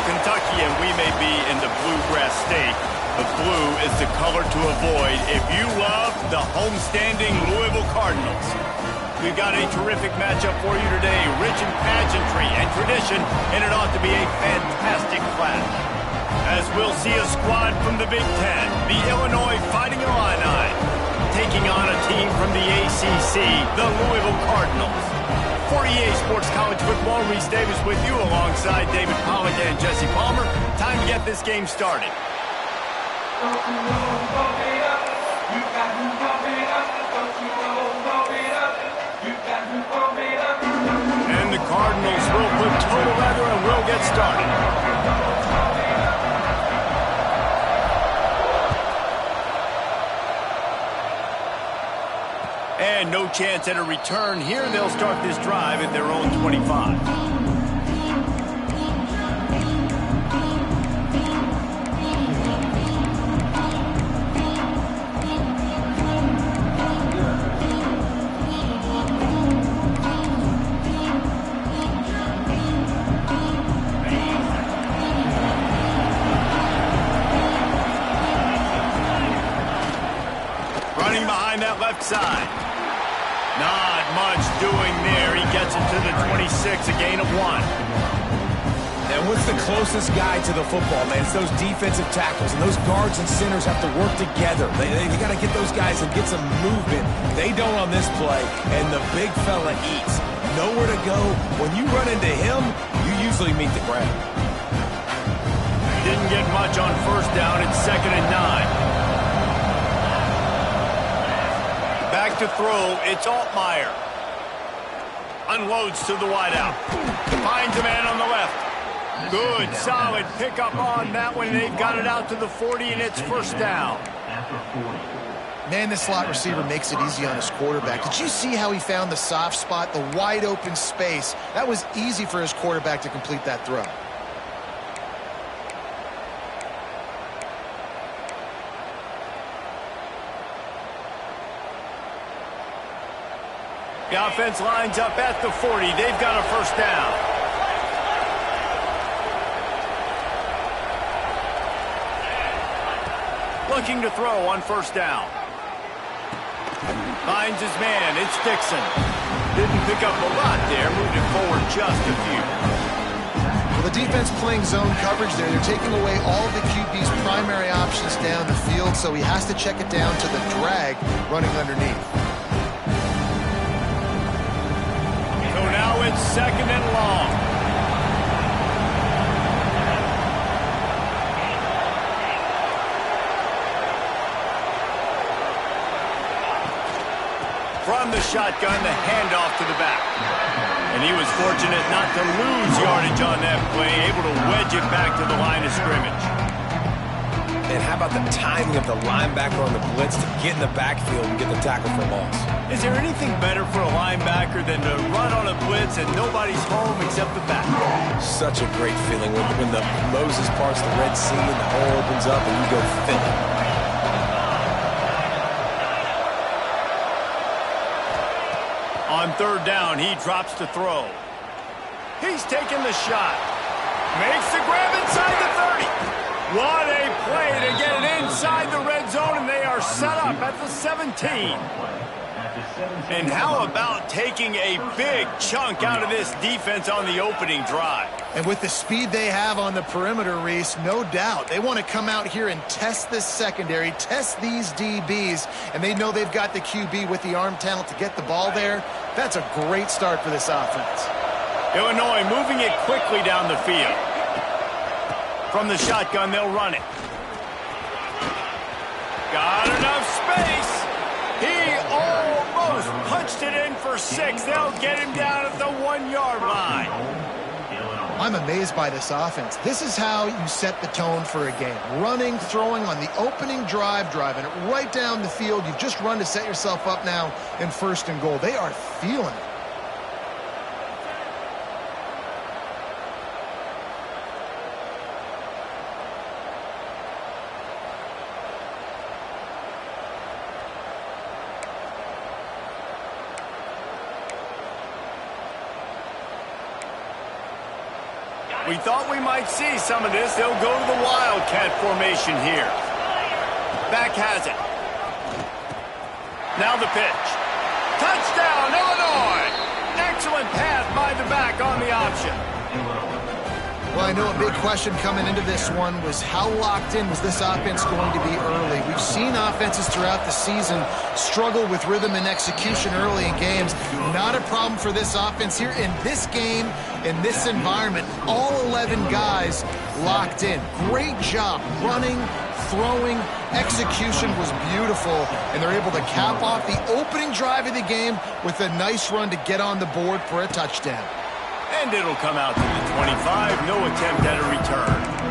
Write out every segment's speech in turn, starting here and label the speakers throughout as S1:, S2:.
S1: Kentucky, and we may be in the bluegrass state, but blue is the color to avoid if you love the homestanding Louisville Cardinals. We've got a terrific matchup for you today, rich in pageantry and tradition, and it ought to be a fantastic clash. As we'll see a squad from the Big Ten, the Illinois Fighting Illini, taking on a team from the ACC, the Louisville Cardinals. For EA Sports College Football, Reese Davis with you alongside David Pollack and Jesse Palmer. Time to get this game started. And the Cardinals will put total leather and will get started. And no chance at a return here. They'll start this drive at their own 25. Running behind that left side. Not much doing there. He gets it to the 26, a gain of 1.
S2: And what's the closest guy to the football, man? It's those defensive tackles, and those guards and centers have to work together. They got to get those guys and get some movement. They don't on this play, and the big fella eats. Nowhere to go. When you run into him, you usually meet the ground.
S1: Didn't get much on first down. It's 2nd and 9. Back to throw, it's Altmaier. Unloads to the wideout. Finds a man on the left. Good, solid pickup on that one. They've got it out to the 40, and it's first down.
S3: Man, this slot receiver makes it easy on his quarterback. Did you see how he found the soft spot, the wide open space? That was easy for his quarterback to complete that throw.
S1: The offense lines up at the 40. They've got a first down. Looking to throw on first down. Finds his man. It's Dixon. Didn't pick up a lot there. Moved it forward just a few.
S3: Well, the defense playing zone coverage there. They're taking away all of the QB's primary options down the field, so he has to check it down to the drag running underneath.
S1: Now it's 2nd and long. From the shotgun, the handoff to the back. And he was fortunate not to lose yardage on that play, able to wedge it back to the line of scrimmage.
S2: And how about the timing of the linebacker on the blitz to get in the backfield and get the tackle for loss?
S1: Is there anything better for a linebacker than to run on a blitz and nobody's home except the back?
S2: Such a great feeling when the Moses parts the Red Sea and the hole opens up and you go fill it.
S1: On 3rd down, he drops to throw. He's taking the shot. Makes the grab inside the 30. What a play to get it inside the red zone, and they are set up at the 17. And how about taking a big chunk out of this defense on the opening drive?
S3: And with the speed they have on the perimeter, Reese, no doubt. They want to come out here and test this secondary, test these DBs, and they know they've got the QB with the arm talent to get the ball there. That's a great start for this offense.
S1: Illinois moving it quickly down the field. From the shotgun, they'll run it. Got enough space. He almost punched it in for 6. They'll get him down at the 1-yard line.
S3: I'm amazed by this offense. This is how you set the tone for a game. Running, throwing on the opening drive, driving it right down the field. You've just run to set yourself up now in 1st and goal. They are feeling it.
S1: We thought we might see some of this. They'll go to the Wildcat formation here. Back has it. Now the pitch. Touchdown, Illinois! Excellent pass by the back on the option.
S3: Well, I know a big question coming into this one was how locked in was this offense going to be early. We've seen offenses throughout the season struggle with rhythm and execution early in games. Not a problem for this offense here. In this game, in this environment, all 11 guys locked in. Great job running, throwing, execution was beautiful, and they're able to cap off the opening drive of the game with a nice run to get on the board for a touchdown.
S1: And it'll come out to the 25. No attempt at a return.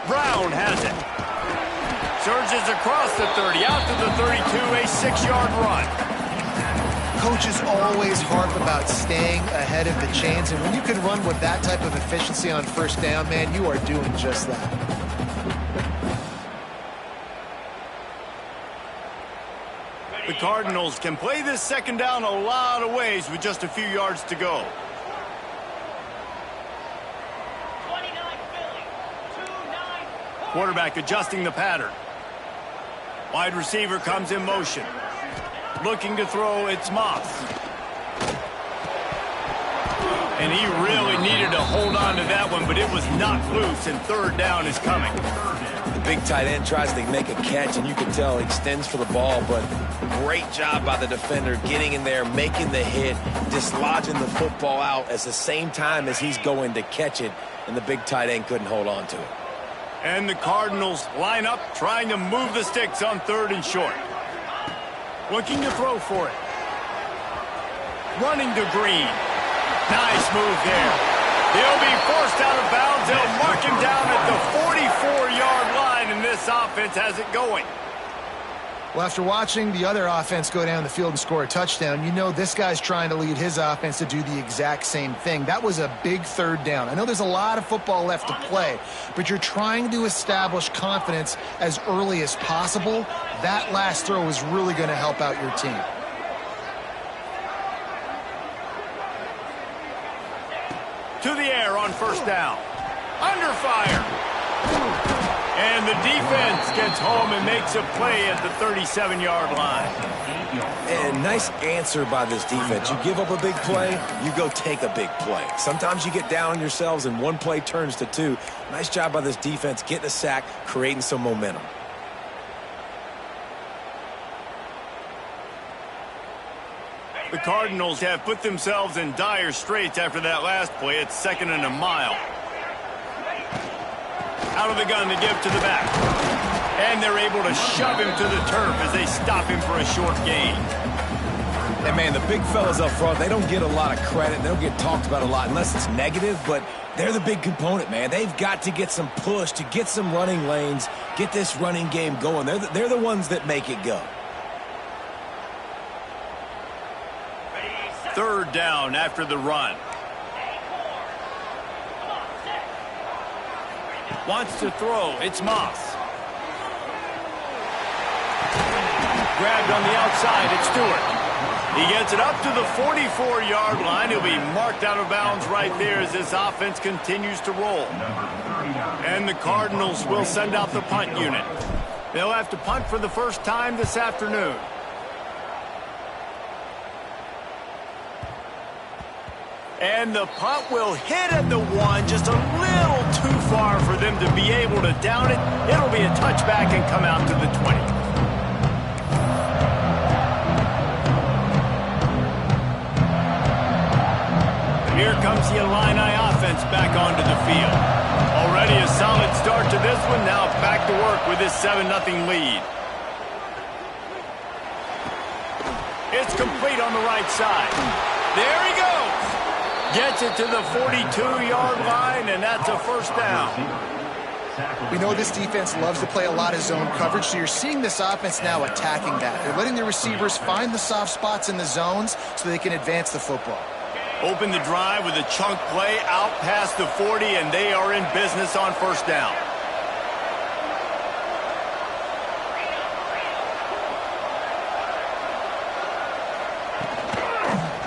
S1: Brown has it. Surges across the 30, out to the 32, a 6-yard run.
S3: Coaches always harp about staying ahead of the chains, and when you can run with that type of efficiency on 1st down, man, you are doing just that.
S1: The Cardinals can play this 2nd down a lot of ways with just a few yards to go. Quarterback adjusting the pattern. Wide receiver comes in motion. Looking to throw, it's Moss. And he really needed to hold on to that one, but it was knocked loose, and 3rd down is coming.
S2: The big tight end tries to make a catch, and you can tell he extends for the ball, but great job by the defender getting in there, making the hit, dislodging the football out at the same time as he's going to catch it, and the big tight end couldn't hold on to it.
S1: And the Cardinals line up, trying to move the sticks on 3rd and short. Looking to throw for it. Running to Green. Nice move there. He'll be forced out of bounds. They'll mark him down at the 44-yard line, and this offense has it going.
S3: Well, after watching the other offense go down the field and score a touchdown, you know this guy's trying to lead his offense to do the exact same thing. That was a big 3rd down. I know there's a lot of football left to play, but you're trying to establish confidence as early as possible. That last throw is really going to help out your team.
S1: To the air on 1st down. Under fire. And the defense gets home and makes a play at the 37-yard line.
S2: And nice answer by this defense. You give up a big play, you go take a big play. Sometimes you get down on yourselves and one play turns to 2. Nice job by this defense getting a sack, creating some momentum.
S1: The Cardinals have put themselves in dire straits after that last play. It's 2nd and a mile. Out of the gun to give to the back. And they're able to shove him to the turf as they stop him for a short gain.
S2: And, man, the big fellas up front, they don't get a lot of credit. They don't get talked about a lot unless it's negative, but they're the big component, man. They've got to get some push, to get some running lanes, get this running game going. They're the ones that make it go.
S1: 3rd down after the run. Wants to throw. It's Moss. Grabbed on the outside. It's Stewart. He gets it up to the 44-yard line. He'll be marked out of bounds right there as this offense continues to roll. And the Cardinals will send out the punt unit. They'll have to punt for the first time this afternoon. And the punt will hit at the 1, just a little too far for them to be able to down it. It'll be a touchback and come out to the 20. Here comes the Illini offense back onto the field. Already a solid start to this one. Now back to work with this 7-0 lead. It's complete on the right side. There he goes. Gets it to the 42-yard line, and that's a first down.
S3: We know this defense loves to play a lot of zone coverage, so you're seeing this offense now attacking that. They're letting the receivers find the soft spots in the zones so they can advance the football.
S1: Open the drive with a chunk play out past the 40, and they are in business on first down.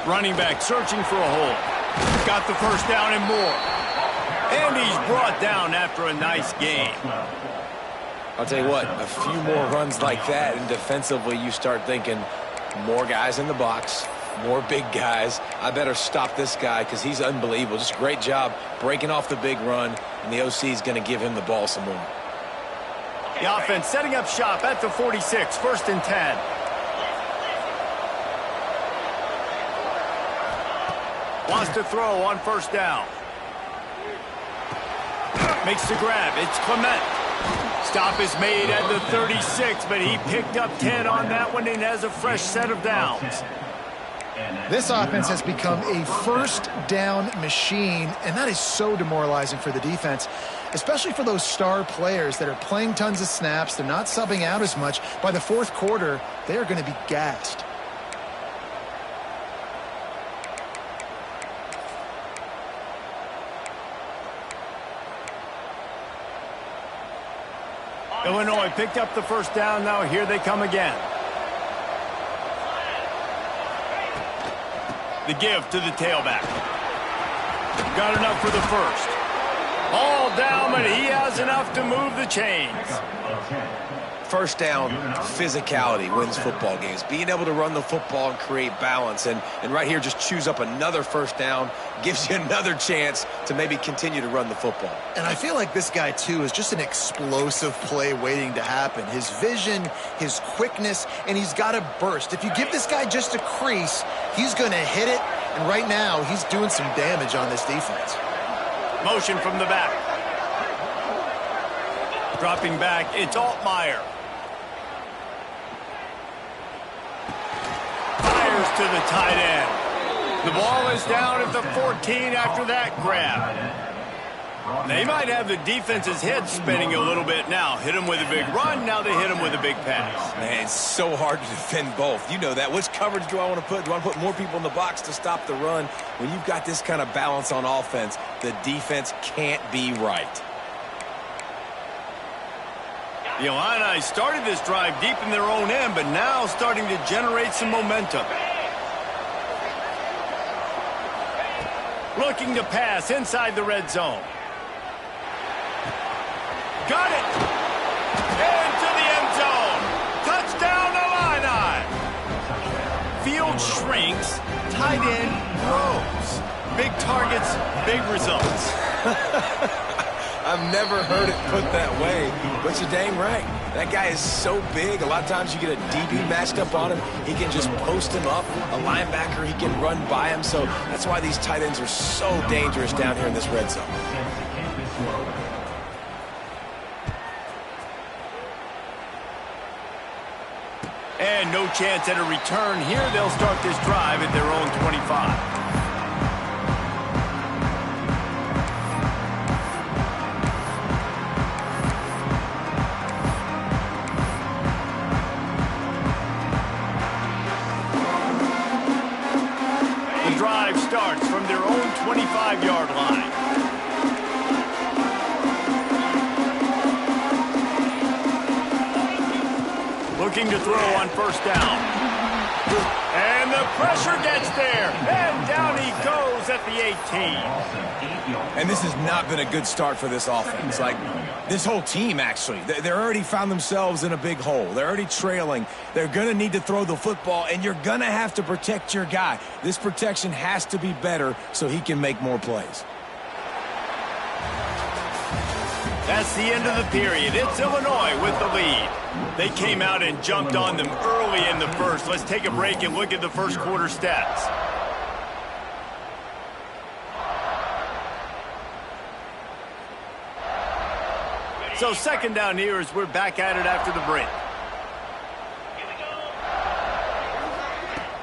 S1: Running back searching for a hole. Got the first down and more. And he's brought down after a nice game.
S2: I'll tell you what, a few more runs like that, and defensively you start thinking more guys in the box, more big guys. I better stop this guy because he's unbelievable. Just a great job breaking off the big run, and the OC is going to give him the ball some more.
S1: The offense setting up shop at the 46, 1st and 10. Wants to throw on first down. Makes the grab. It's Clement. Stop is made at the 36, but he picked up 10 on that one and has a fresh set of downs.
S3: This offense has become a first down machine, and that is so demoralizing for the defense, especially for those star players that are playing tons of snaps. They're not subbing out as much. By the fourth quarter, they are going to be gassed.
S1: Illinois picked up the first down. Now here they come again. The give to the tailback. Got enough for the first. All down, but he has enough to move the chains.
S2: First down, physicality wins football games. Being able to run the football and create balance. And right here, just choose up another first down, gives you another chance to maybe continue to run the football.
S3: And I feel like this guy, too, is just an explosive play waiting to happen. His vision, his quickness, and he's got a burst. If you give this guy just a crease, he's going to hit it. And right now, he's doing some damage on this defense.
S1: Motion from the back. Dropping back, it's Altmaier. Fires to the tight end. The ball is down at the 14 after that grab. They might have the defense's head spinning a little bit now. Hit him with a big run, now they hit him with a big pass.
S2: Man, it's so hard to defend both. You know that. Which coverage do I want to put? Do I want to put more people in the box to stop the run? When you've got this kind of balance on offense, the defense can't be right.
S1: The Illini started this drive deep in their own end, but now starting to generate some momentum. Looking to pass inside the red zone. Got it! Into the end zone! Touchdown, Illini! Field shrinks, tight end grows. Big targets, big results.
S2: I've never heard it put that way, but you're dang right. That guy is so big. A lot of times you get a DB matched up on him. He can just post him up. A linebacker, he can run by him. So that's why these tight ends are so dangerous down here in this red zone.
S1: And no chance at a return here. They'll start this drive at their own 25. Starts from their own 25-yard line. Looking to throw on first down. And the pressure gets there. And down he goes at at the 18.
S2: And this has not been a good start for this offense. Like, this whole team, actually. They're already found themselves in a big hole. They're already trailing. They're going to need to throw the football, and you're going to have to protect your guy. This protection has to be better so he can make more plays.
S1: That's the end of the period. It's Illinois with the lead. They came out and jumped on them early in the first. Let's take a break and look at the first quarter stats. So second down here as we're back at it after the break.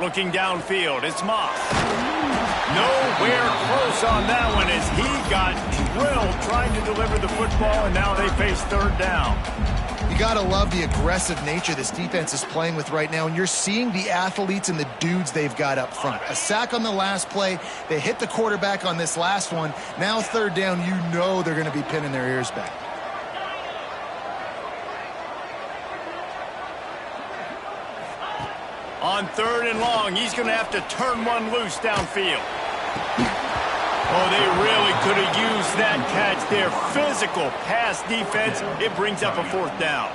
S1: Looking downfield, it's Moss. Nowhere close on that one as he got drilled trying to deliver the football, and now they face third down.
S3: You got to love the aggressive nature this defense is playing with right now, and you're seeing the athletes and the dudes they've got up front. A sack on the last play. They hit the quarterback on this last one. Now third down, you know they're going to be pinning their ears back.
S1: On third and long, he's going to have to turn one loose downfield. Oh, they really could have used that catch there. Physical pass defense. It brings up a fourth down.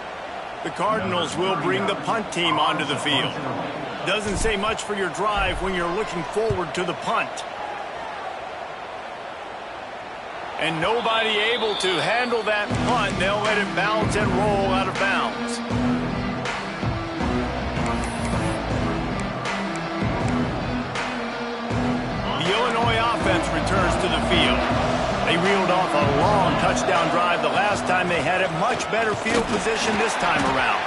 S1: The Cardinals will bring the punt team onto the field. Doesn't say much for your drive when you're looking forward to the punt. And nobody able to handle that punt. They'll let it bounce and roll out of bounds. The Illinois offense returns to the field. They reeled off a long touchdown drive the last time they had it. Much better field position this time around.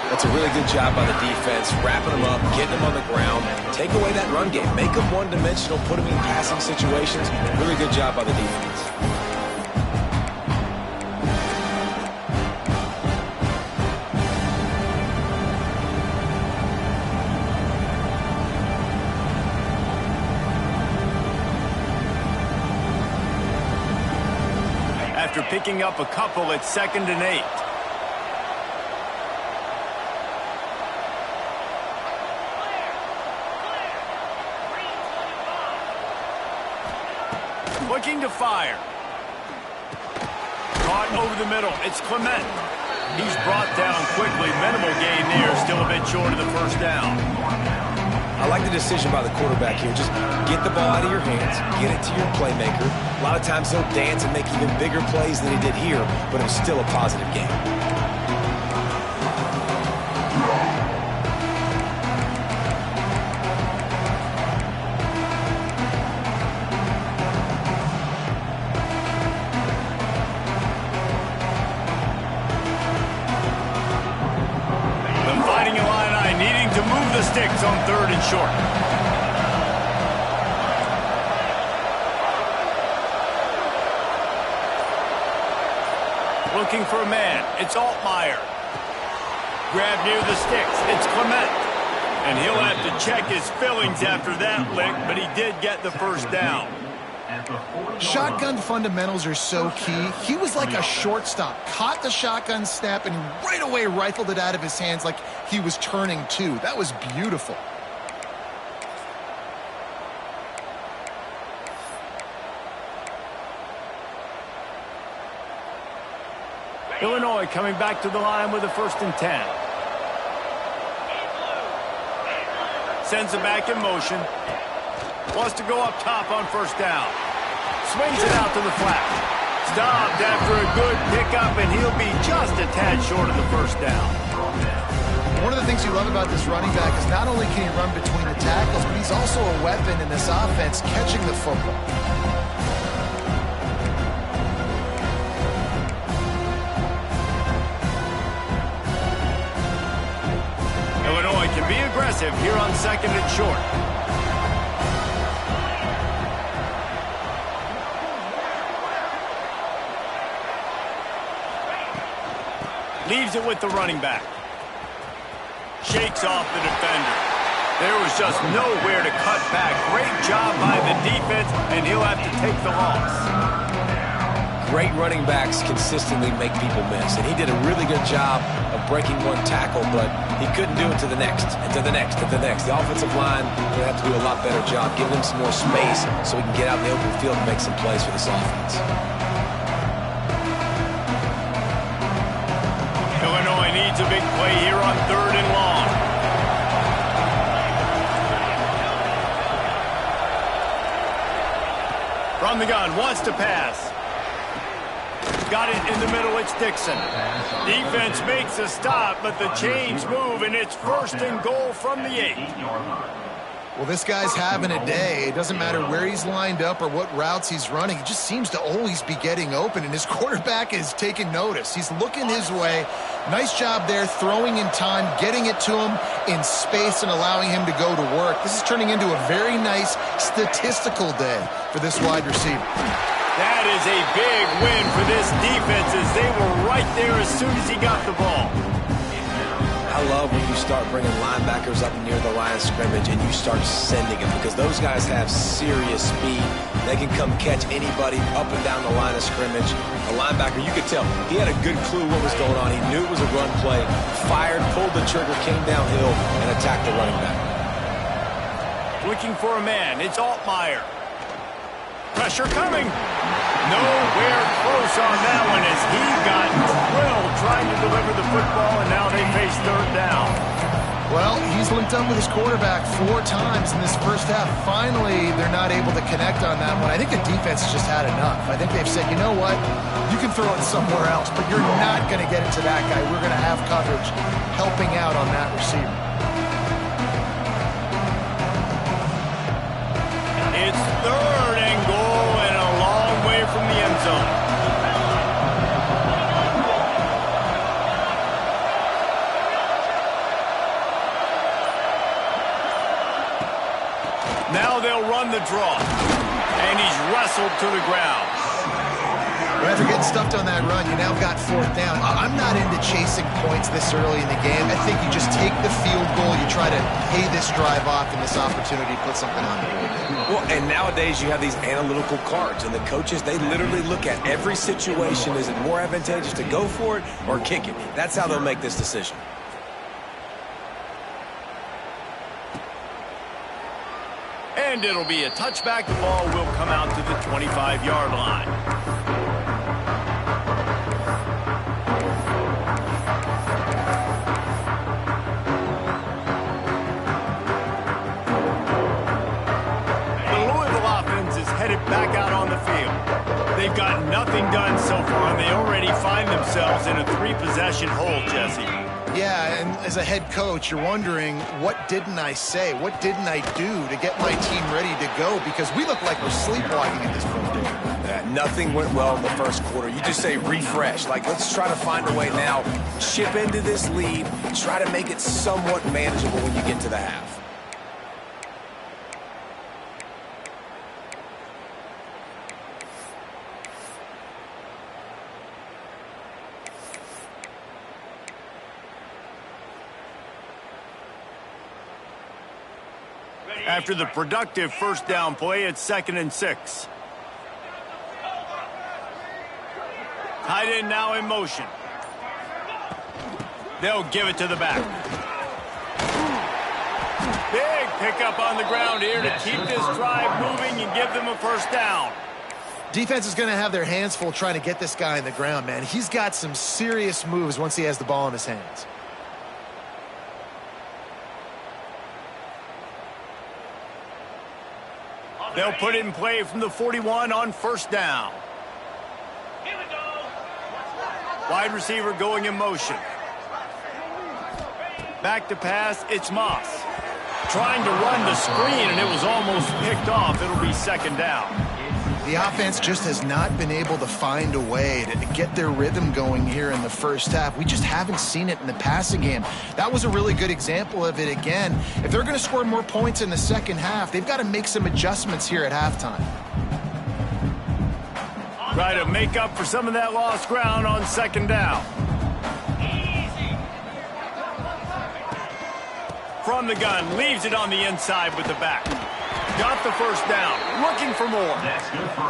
S2: That's a really good job by the defense, wrapping them up, getting them on the ground. Take away that run game. Make them one-dimensional, put them in passing situations. Really good job by the defense.
S1: After picking up a couple, it's 2nd and 8. Looking to fire. Caught over the middle. It's Clement. He's brought down quickly. Minimal gain there. Still a bit short of the first down.
S2: I like the decision by the quarterback here. Just get the ball out of your hands, get it to your playmaker. A lot of times he'll dance and make even bigger plays than he did here, but it was still a positive game.
S1: The Fighting Illini needing to move the sticks on 3rd and short. Looking for a man. It's Altmaier. Grab near the sticks. It's Clement. And he'll have to check his fillings after that lick, but he did get the first down.
S3: Shotgun fundamentals are so key. He was like a shortstop. Caught the shotgun snap and right away rifled it out of his hands like he was turning two. That was beautiful.
S1: Illinois coming back to the line with a 1st and 10. Sends it back in motion. Wants to go up top on 1st down. Swings it out to the flat. Stopped after a good pickup, and he'll be just a tad short of the 1st down.
S3: One of the things you love about this running back is not only can he run between the tackles, but he's also a weapon in this offense catching the football.
S1: Illinois can be aggressive here on 2nd and short. Leaves it with the running back. Shakes off the defender. There was just nowhere to cut back. Great job by the defense, and he'll have to take the loss.
S2: Great running backs consistently make people miss, and he did a really good job of breaking one tackle, but he couldn't do it to the next, and to the next, and to the next. The offensive line will have to do a lot better job, giving him some more space so he can get out in the open field and make some plays for this offense.
S1: Illinois needs a big play here on 3rd and long. From the gun, wants to pass. Got it in the middle, it's Dixon. Defense makes a stop, but the chains move, and it's 1st and goal from the 8.
S3: Well, this guy's having a day. It doesn't matter where he's lined up or what routes he's running. He just seems to always be getting open, and his quarterback is taking notice. He's looking his way. Nice job there, throwing in time, getting it to him in space and allowing him to go to work. This is turning into a very nice statistical day for this wide receiver.
S1: That is a big win for this defense as they were right there as soon as he got the ball.
S2: I love when you start bringing linebackers up near the line of scrimmage and you start sending them, because those guys have serious speed. They can come catch anybody up and down the line of scrimmage. A linebacker, you could tell, he had a good clue what was going on. He knew it was a run play, fired, pulled the trigger, came downhill, and attacked the running back.
S1: Looking for a man, it's Altmaier. Pressure coming. Nowhere close on that one as he got drilled trying to deliver the football, and now they face 3rd down.
S3: Well, he's linked up with his quarterback 4 times in this first half. Finally, they're not able to connect on that one. I think the defense has just had enough. I think they've said, you know what, you can throw it somewhere else, but you're not going to get it to that guy. We're going to have coverage helping out on that receiver.
S1: It's 3rd and goal and a long way from the end zone. Now they'll run the draw. And he's wrestled to the ground.
S3: Well, after getting stuffed on that run, you now got 4th down. I'm not into chasing points this early in the game. I think you just take the field goal. You try to pay this drive off and this opportunity to put something on the board.
S2: Well, and nowadays you have these analytical cards, and the coaches, they literally look at every situation. Is it more advantageous to go for it or kick it? That's how they'll make this decision.
S1: And it'll be a touchback. The ball will come out to the 25-yard line. Back out on the field. They've got nothing done so far, and they already find themselves in a 3-possession hole, Jesse.
S3: Yeah, and as a head coach, you're wondering, what didn't I say? What didn't I do to get my team ready to go? Because we look like we're sleepwalking at this point.
S2: Nothing went well in the first quarter. You just say refresh. Like, let's try to find a way now. Chip into this lead. Try to make it somewhat manageable when you get to the half.
S1: After the productive 1st down play, it's 2nd and 6. Tight end now in motion. They'll give it to the back. Big pickup on the ground here to keep this drive moving and give them a 1st down.
S3: Defense is going to have their hands full trying to get this guy in the ground, man. He's got some serious moves once he has the ball in his hands.
S1: They'll put it in play from the 41 on 1st down. Here we go. Wide receiver going in motion. Back to pass, it's Moss. Trying to run the screen, and it was almost picked off. It'll be 2nd down.
S3: The offense just has not been able to find a way to get their rhythm going here in the first half. We just haven't seen it in the passing game. That was a really good example of it again. If they're going to score more points in the second half, they've got to make some adjustments here at halftime.
S1: Try to make up for some of that lost ground on 2nd down. From the gun, leaves it on the inside with the back. got the first down, looking for more.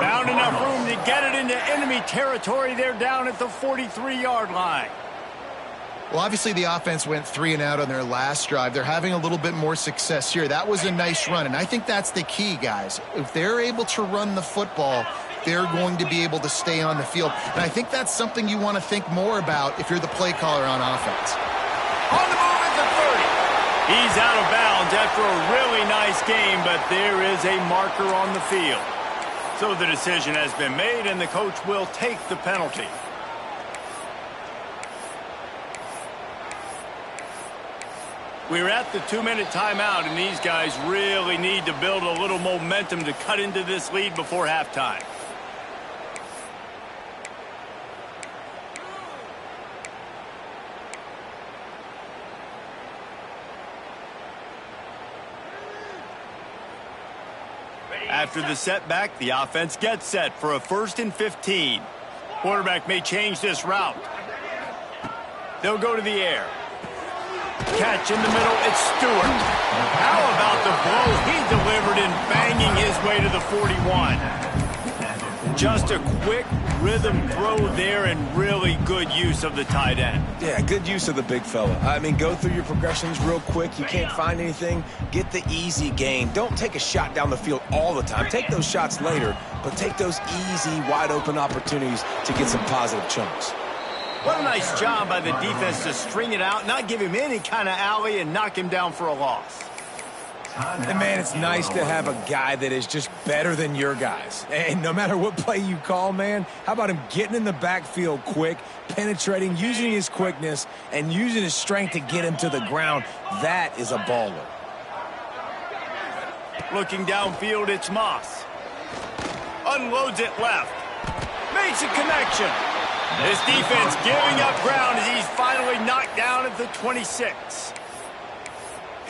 S1: Found enough room to get it into enemy territory. They're down at the 43-yard line.
S3: Well, obviously the offense went 3 and out on their last drive. They're having a little bit more success here. That was a nice run, and I think that's the key, guys. If they're able to run the football, they're going to be able to stay on the field. And I think that's something you want to think more about if you're the play caller on offense.
S1: On the move at the 30. He's out of bounds after a really nice game, but there is a marker on the field. So the decision has been made, and the coach will take the penalty. We're at the 2-minute timeout, and these guys really need to build a little momentum to cut into this lead before halftime. After the setback, the offense gets set for a 1st and 15. Quarterback may change this route. They'll go to the air. Catch in the middle, it's Stewart. How about the blow he delivered in banging his way to the 41? Just a quick rhythm throw there and really good use of the tight end.
S2: Yeah, good use of the big fella. I mean, go through your progressions real quick. You can't find anything. Get the easy gain. Don't take a shot down the field all the time. Take those shots later, but take those easy, wide-open opportunities to get some positive chunks.
S1: What a nice job by the defense to string it out, not give him any kind of alley, and knock him down for a loss.
S2: And, man, it's nice to have a guy that is just better than your guys. And no matter what play you call, man, how about him getting in the backfield quick, penetrating, using his quickness, and using his strength to get him to the ground? That is a baller.
S1: Looking downfield, it's Moss. Unloads it left. Makes a connection. This defense giving up ground as he's finally knocked down at the 26.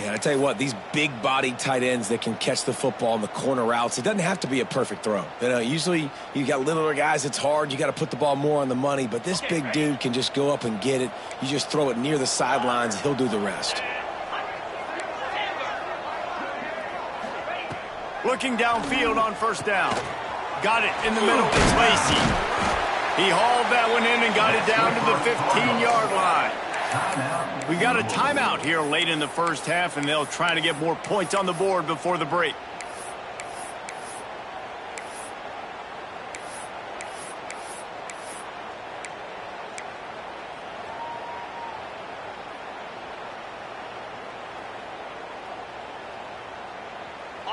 S2: Yeah, I tell you what, these big-bodied tight ends that can catch the football in the corner routes, it doesn't have to be a perfect throw. You know, usually you got littler guys, it's hard. You got to put the ball more on the money, but this big dude can just go up and get it. You just throw it near the sidelines, he'll do the rest.
S1: Looking downfield on 1st down. Got it in the middle, it's Lacy. He hauled that one in and got it down to the 15-yard line. We got a timeout here late in the first half, and they'll try to get more points on the board before the break.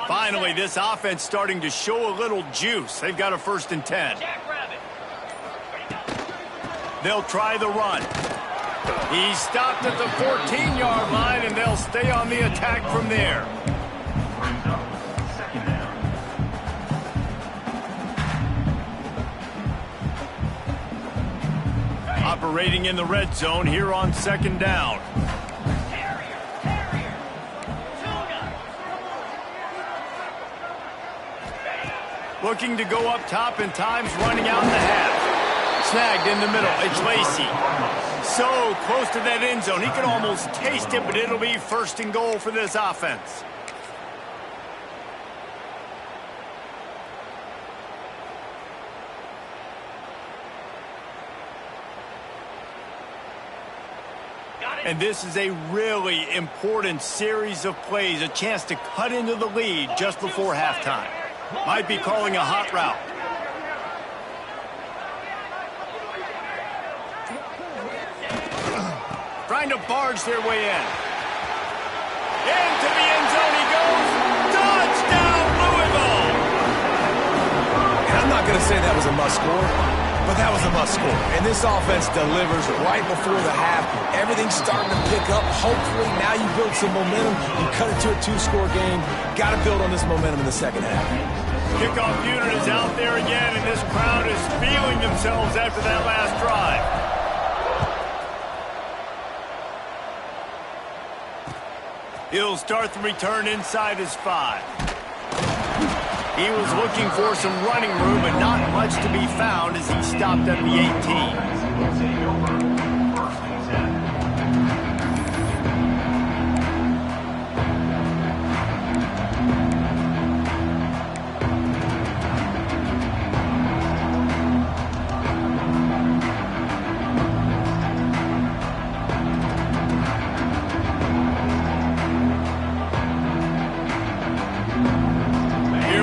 S1: Finally, this offense starting to show a little juice. They've got a 1st and 10. They'll try the run. He's stopped at the 14-yard line, and they'll stay on the attack from there. Operating in the red zone here on 2nd down. Looking to go up top, and time's running out in the half. Snagged in the middle, it's Lacy. So close to that end zone, he can almost taste it, but it'll be 1st and goal for this offense. And this is a really important series of plays, a chance to cut into the lead just before halftime. Might be calling a hot route. Trying to barge their way in. Into the end zone he goes. Touchdown, Louisville!
S2: And I'm not going to say that was a must-score, but that was a must-score. And this offense delivers right before the half. Everything's starting to pick up. Hopefully now you build some momentum. You cut it to a 2-score game. Got to build on this momentum in the second half.
S1: Kickoff unit is out there again, and this crowd is feeling themselves after that last drive. He'll start the return inside his 5. He was looking for some running room, but not much to be found as he stopped at the 18.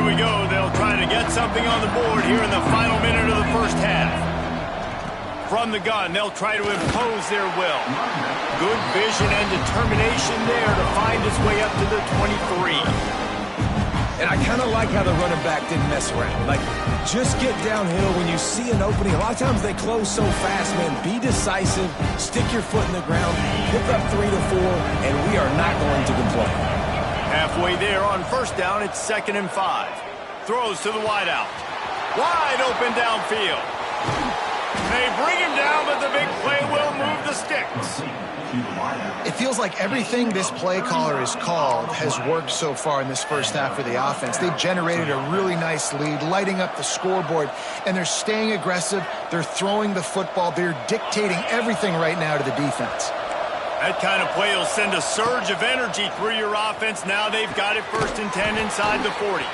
S1: Here we go. They'll try to get something on the board here in the final minute of the first half. From the gun, they'll try to impose their will. Good vision and determination there to find his way up to the 23.
S2: And I kind of like how the running back didn't mess around. Like, just get downhill when you see an opening. A lot of times they close so fast, man. Be decisive, stick your foot in the ground, pick up 3 to 4, and we are not going to complain.
S1: Halfway there on first down, it's 2nd and 5. Throws to the wideout. Wide open downfield. They bring him down, but the big play will move the sticks.
S3: It feels like everything this play caller has called has worked so far in this first half for the offense. They've generated a really nice lead, lighting up the scoreboard, and they're staying aggressive. They're throwing the football. They're dictating everything right now to the defense.
S1: That kind of play will send a surge of energy through your offense. Now they've got it 1st and 10 inside the 40.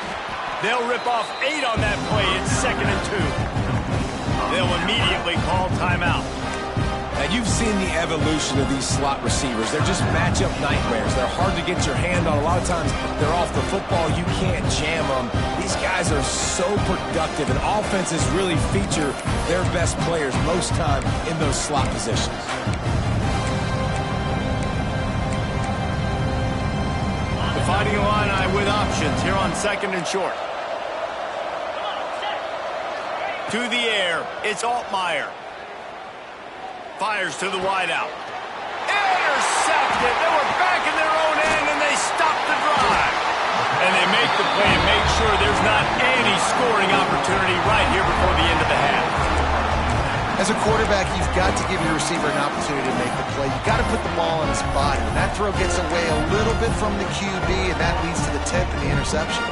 S1: They'll rip off 8 on that play. It's 2nd and 2. They'll immediately call timeout.
S2: Now, you've seen the evolution of these slot receivers. They're just matchup nightmares. They're hard to get your hand on. A lot of times, they're off the football. You can't jam them. These guys are so productive, and offenses really feature their best players most time in those slot positions.
S1: The Fighting Illini with options here on 2nd and short. To the air, it's Altmaier. Fires to the wideout. Intercepted. They were back in their own end, and they stopped the drive. And they make the play and make sure there's not any scoring opportunity right here before the end of the half.
S3: As a quarterback, you've got to give your receiver an opportunity to make the play. You've got to put the ball on his body. And that throw gets away a little bit from the QB, and that leads to the tip and the interception.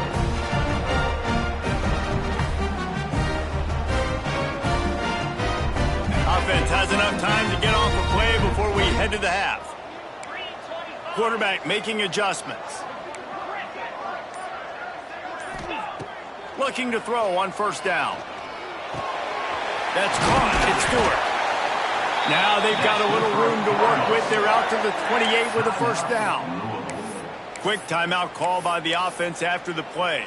S1: Offense has enough time to get off a play before we head to the half. Quarterback making adjustments. Looking to throw on first down. That's caught. It's Stewart. Now they've got a little room to work with. They're out to the 28 with a first down. Quick timeout call by the offense after the play.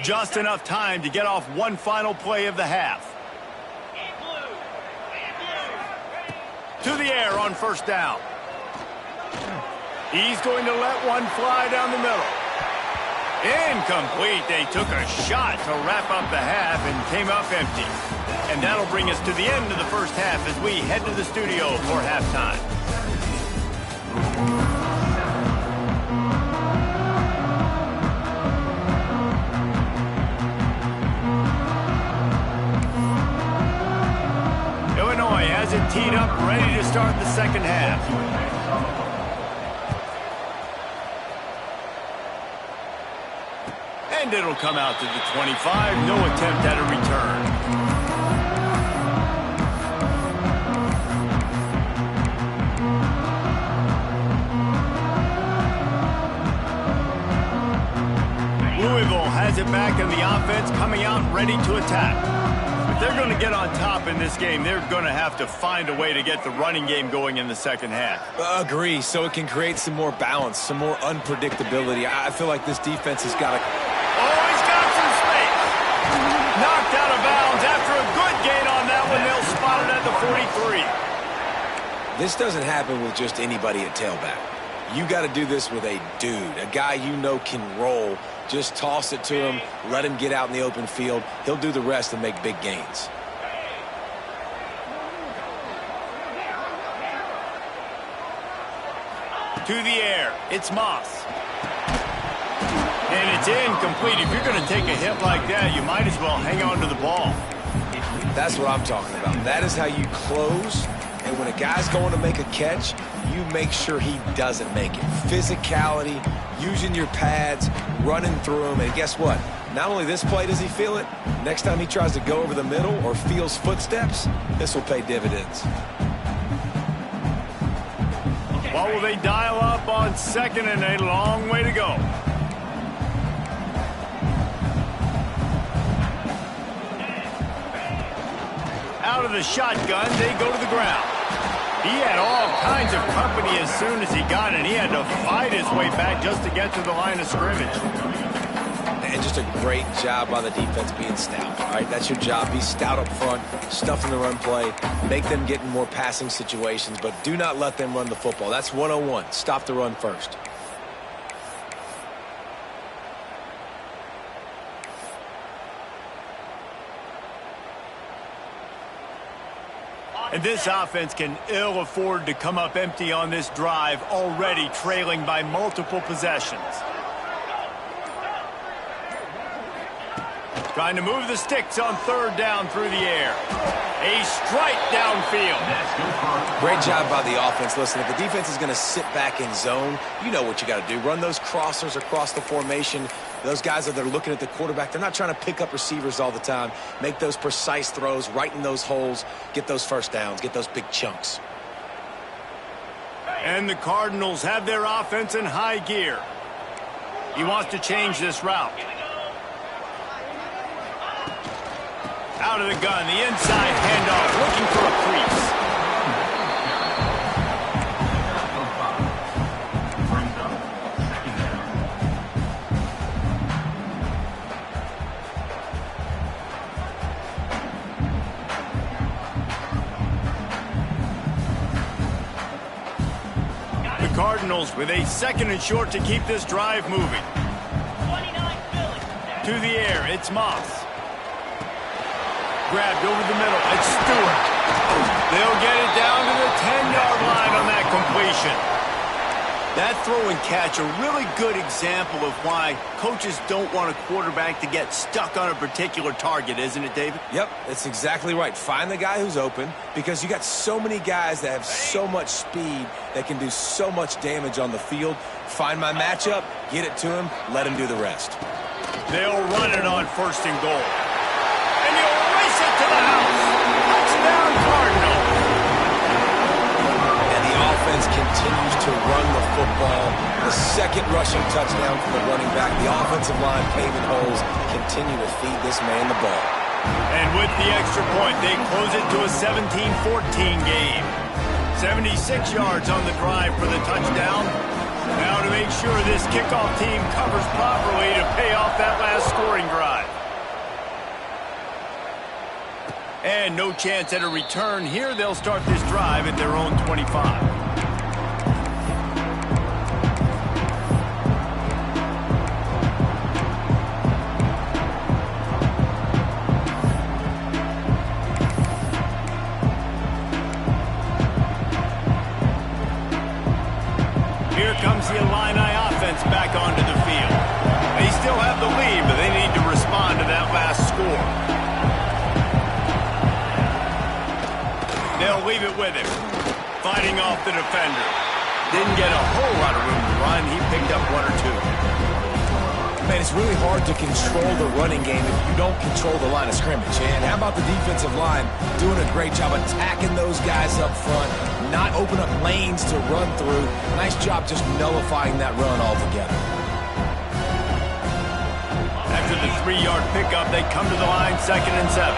S1: Just enough time to get off one final play of the half. To the air on first down. He's going to let one fly down the middle. Incomplete. They took a shot to wrap up the half and came up empty. And that'll bring us to the end of the first half as we head to the studio for halftime. Illinois has it teed up, ready to start the second half. And it'll come out to the 25. No attempt at a return. Louisville has it back in the offense, coming out ready to attack. If they're going to get on top in this game, they're going to have to find a way to get the running game going in the second half.
S2: Agree, so it can create some more balance, some more unpredictability. I feel like this defense has got to...
S1: Oh, he's got some space. Knocked out of bounds after a good gain on that one. They'll spot it at the 43.
S2: This doesn't happen with just anybody at tailback. You got to do this with a dude, a guy you know can roll. Just toss it to him, let him get out in the open field. He'll do the rest and make big gains.
S1: To the air, it's Moss. And it's incomplete. If you're going to take a hit like that, you might as well hang on to the ball.
S2: That's what I'm talking about. That is how you close. And when a guy's going to make a catch, you make sure he doesn't make it. Physicality, using your pads, running through them. And guess what? Not only this play does he feel it, next time he tries to go over the middle or feels footsteps, this will pay dividends.
S1: What will they dial up on second and a long way to go? Out of the shotgun, they go to the ground. He had all kinds of company as soon as he got it. He had to fight his way back just to get to the line of scrimmage.
S2: And just a great job by the defense being stout. All right, that's your job. Be stout up front, stuff in the run play, make them get in more passing situations, but do not let them run the football. That's 101. Stop the run first.
S1: And this offense can ill afford to come up empty on this drive, already trailing by multiple possessions. Trying to move the sticks on third down through the air. A strike downfield.
S2: Great job by the offense. Listen, if the defense is going to sit back in zone, you know what you got to do. Run those crossers across the formation. Those guys that are looking at the quarterback, they're not trying to pick up receivers all the time. Make those precise throws, right in those holes, get those first downs, get those big chunks.
S1: And the Cardinals have their offense in high gear. He wants to change this route. Out of the gun, the inside handoff, looking for a crease. The Cardinals with a second and short to keep this drive moving. To the air, it's Moss. Grabbed over the middle. It's Stewart. They'll get it down to the 10-yard line on that completion. That throw and catch, a really good example of why coaches don't want a quarterback to get stuck on a particular target, isn't it, David?
S2: Yep, that's exactly right. Find the guy who's open, because you got so many guys that have so much speed that can do so much damage on the field. Find my matchup, get it to him, let him do the rest.
S1: They'll run it on first and goal. And you'll race it to the house. Touchdown, Cardinals.
S2: And the offense continues to run the football. The second rushing touchdown from the running back. The offensive line paving holes. Continue to feed this man the ball.
S1: And with the extra point, they close it to a 17-14 game. 76 yards on the drive for the touchdown. Now to make sure this kickoff team covers properly to pay off that last scoring drive. And no chance at a return here. They'll start this drive at their own 25. Here comes the Illini offense back onto the field. They still have the lead, but they need to respond to that last score. They'll leave it with him. Fighting off the defender. Didn't get a whole lot of room to run. He picked up one or two.
S2: Man, it's really hard to control the running game if you don't control the line of scrimmage. And how about the defensive line doing a great job attacking those guys up front, not open up lanes to run through. Nice job just nullifying that run altogether.
S1: After the 3-yard pickup, they come to the line, 2nd and 7.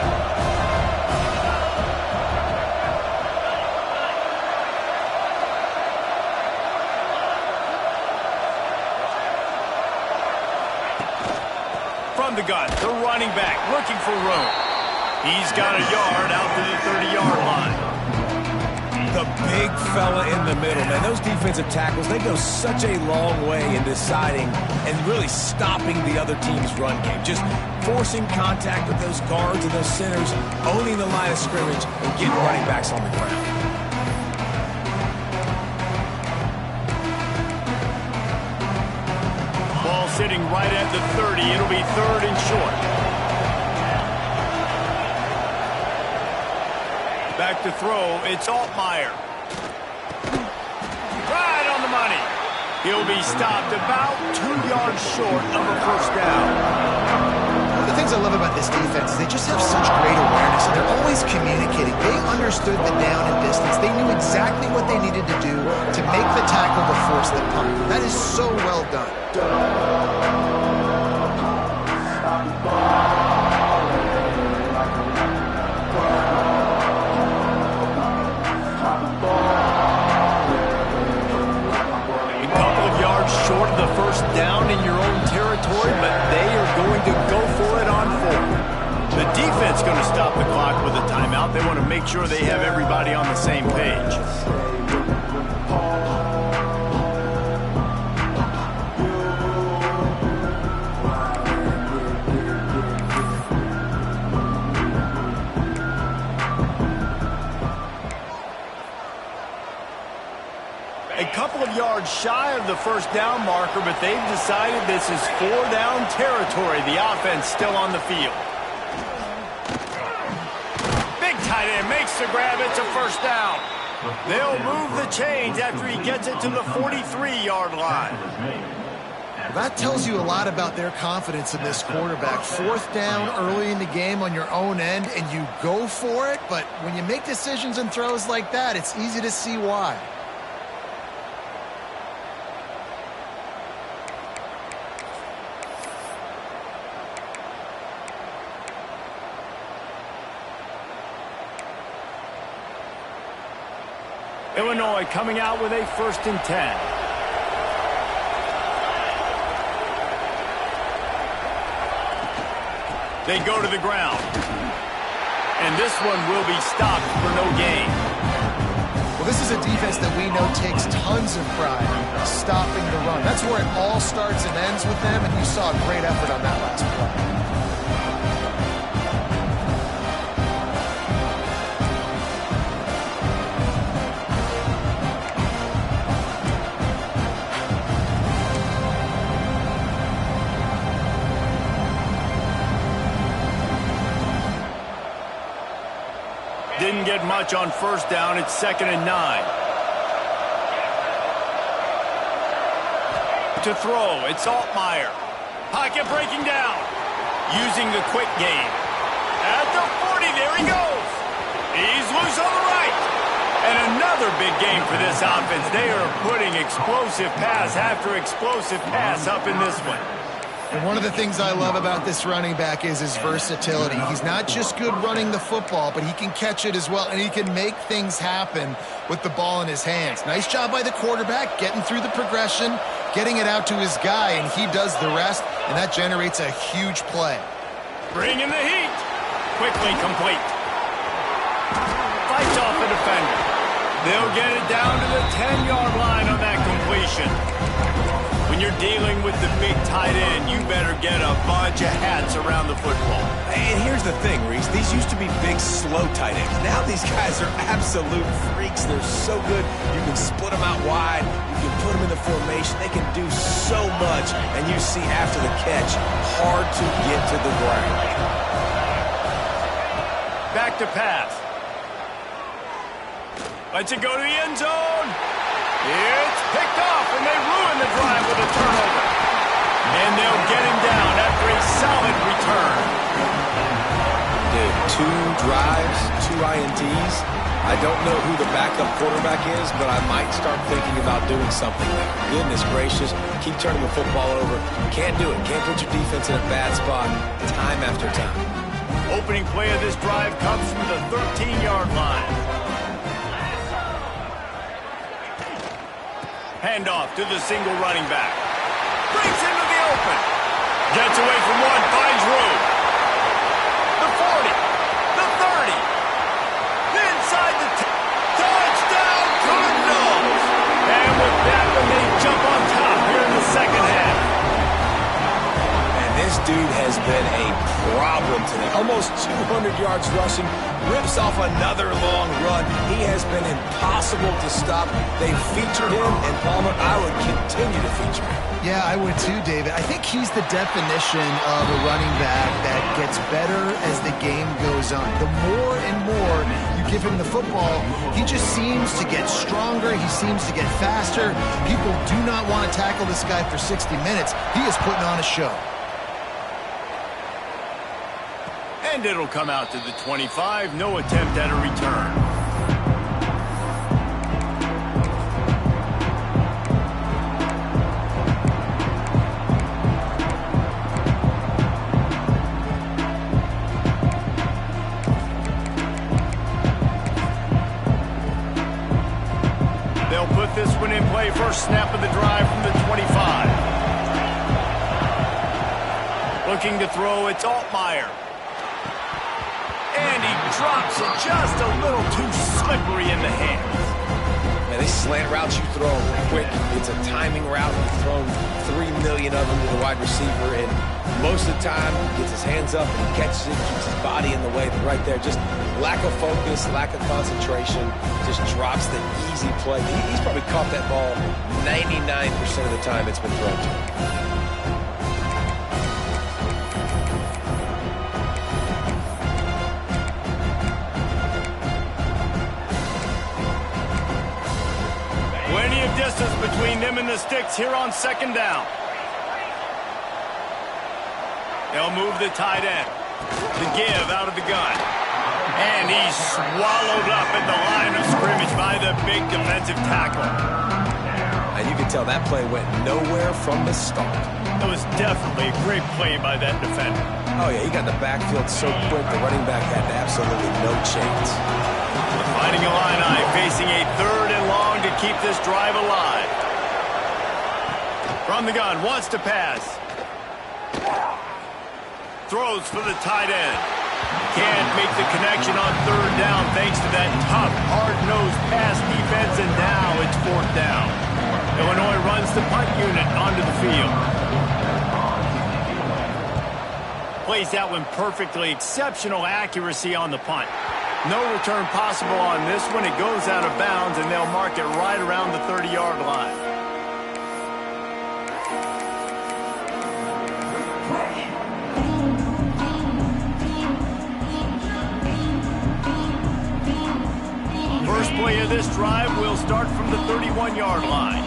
S1: From the gun, the running back looking for room. He's got a yard out to the 30-yard line.
S2: The big fella in the middle, man. Those defensive tackles, they go such a long way in deciding and really stopping the other team's run game. Just forcing contact with those guards and those centers, owning the line of scrimmage, and getting running backs on the ground.
S1: Ball sitting right at the 30. It'll be 3rd and short. Back to throw. It's Altmaier. Right on the money. He'll be stopped about 2 yards short of a first down.
S3: One of the things I love about this defense is they just have such great awareness, and they're always communicating. They understood the down and distance. They knew exactly what they needed to do to make the tackle to force the punt. That is so well done.
S1: down in your own territory, but they are going to go for it on 4. The defense going to stop the clock with a timeout. They want to make sure they have everybody on the same page. A couple of yards shy of the first down marker, but they've decided this is 4-down territory. The offense still on the field. Big tight end makes the grab. It's a first down. They'll move the chains after he gets it to the 43-yard line.
S3: That tells you a lot about their confidence in this quarterback. 4th down early in the game on your own end, and you go for it. But when you make decisions and throws like that, it's easy to see why.
S1: Illinois coming out with a 1st and 10. They go to the ground. And this one will be stopped for no gain.
S3: Well, this is a defense that we know takes tons of pride in stopping the run. That's where it all starts and ends with them, and you saw a great effort on that last play.
S1: Didn't get much on 1st down. It's 2nd and 9. To throw, it's Altmaier. Pocket breaking down. Using the quick game. At the 40, there he goes. He's loose on the right. And another big game for this offense. They are putting explosive pass after explosive pass up in this one.
S3: And one of the things I love about this running back is his versatility. He's not just good running the football, but he can catch it as well, and he can make things happen with the ball in his hands. Nice job by the quarterback, getting through the progression, getting it out to his guy, and he does the rest, and that generates a huge play.
S1: Bringing the heat. Quickly complete. Fights off the defender. They'll get it down to the 10-yard line on that completion. When you're dealing with the big tight end, you better get a bunch of hats around the football.
S2: And here's the thing, Reese. These used to be big, slow tight ends. Now these guys are absolute freaks. They're so good. You can split them out wide. You can put them in the formation. They can do so much. And you see after the catch, hard to get to the ground.
S1: Back to pass. Lets it go to the end zone. It's picked off, and they ruin the drive with a turnover. And they'll get him down after a solid return.
S2: Dude, 2 drives, 2 INTs. I don't know who the backup quarterback is, but I might start thinking about doing something there. Goodness gracious, keep turning the football over. Can't do it. Can't put your defense in a bad spot time after time.
S1: Opening play of this drive comes from the 13-yard line. Handoff to the single running back. Breaks into the open. Gets away from one, finds room. The 40, the 30. Inside the touchdown, Cardinals. And with that one, they jump on top here in the second half.
S2: And this dude has been a problem today. Almost 200 yards rushing. Rips off another long run. He has been impossible to stop. They've featured him, and Palmer, I would continue to feature him.
S3: Yeah, I would too, David. I think he's the definition of a running back that gets better as the game goes on. The more and more you give him the football, he just seems to get stronger. He seems to get faster. People do not want to tackle this guy for 60 minutes. He is putting on a show.
S1: And it'll come out to the 25. No attempt at a return. They'll put this one in play. First snap of the drive from the 25. Looking to throw, it's Altmaier. And he drops it just a little too slippery in the hands.
S2: Man, these slant routes you throw quick. It's a timing route. You've thrown 3 million of them to the wide receiver, and most of the time he gets his hands up and he catches it, keeps his body in the way. But right there, just lack of focus, lack of concentration, just drops the easy play. He's probably caught that ball 99% of the time it's been thrown to him.
S1: Plenty of distance between them and the sticks here on second down. They'll move the tight end. The give out of the gun. And he's swallowed up at the line of scrimmage by the big defensive tackle.
S2: And you can tell that play went nowhere from the start.
S1: That was definitely a great play by that defender.
S2: Oh, yeah, he got the backfield so quick, the running back had absolutely no chance.
S1: The Fighting Illini facing a 3rd and long to keep this drive alive. From the gun, wants to pass. Throws for the tight end. Can't make the connection on 3rd down thanks to that tough, hard-nosed pass defense, and now it's 4th down. Illinois runs the punt unit onto the field. Plays that one perfectly. Exceptional accuracy on the punt. No return possible on this one. It goes out of bounds, and they'll mark it right around the 30-yard line. First play of this drive will start from the 31-yard line.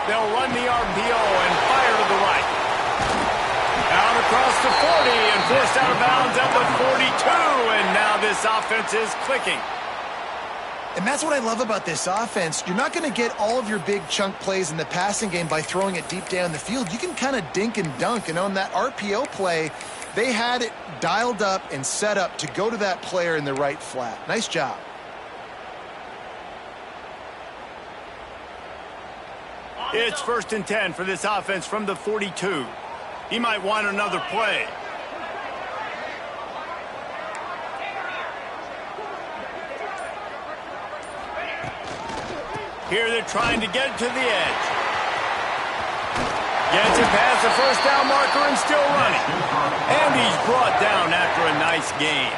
S1: They'll run the RPO and fire to the right. Out across the 40 and forced out of bounds at the 42, and now this offense is clicking.
S3: And that's what I love about this offense. You're not going to get all of your big chunk plays in the passing game by throwing it deep down the field. You can kind of dink and dunk, and on that RPO play, they had it dialed up and set up to go to that player in the right flat. Nice job.
S1: It's 1st and 10 for this offense from the 42. He might want another play. Here they're trying to get to the edge. Gets it past the 1st down marker and still running. And he's brought down after a nice gain.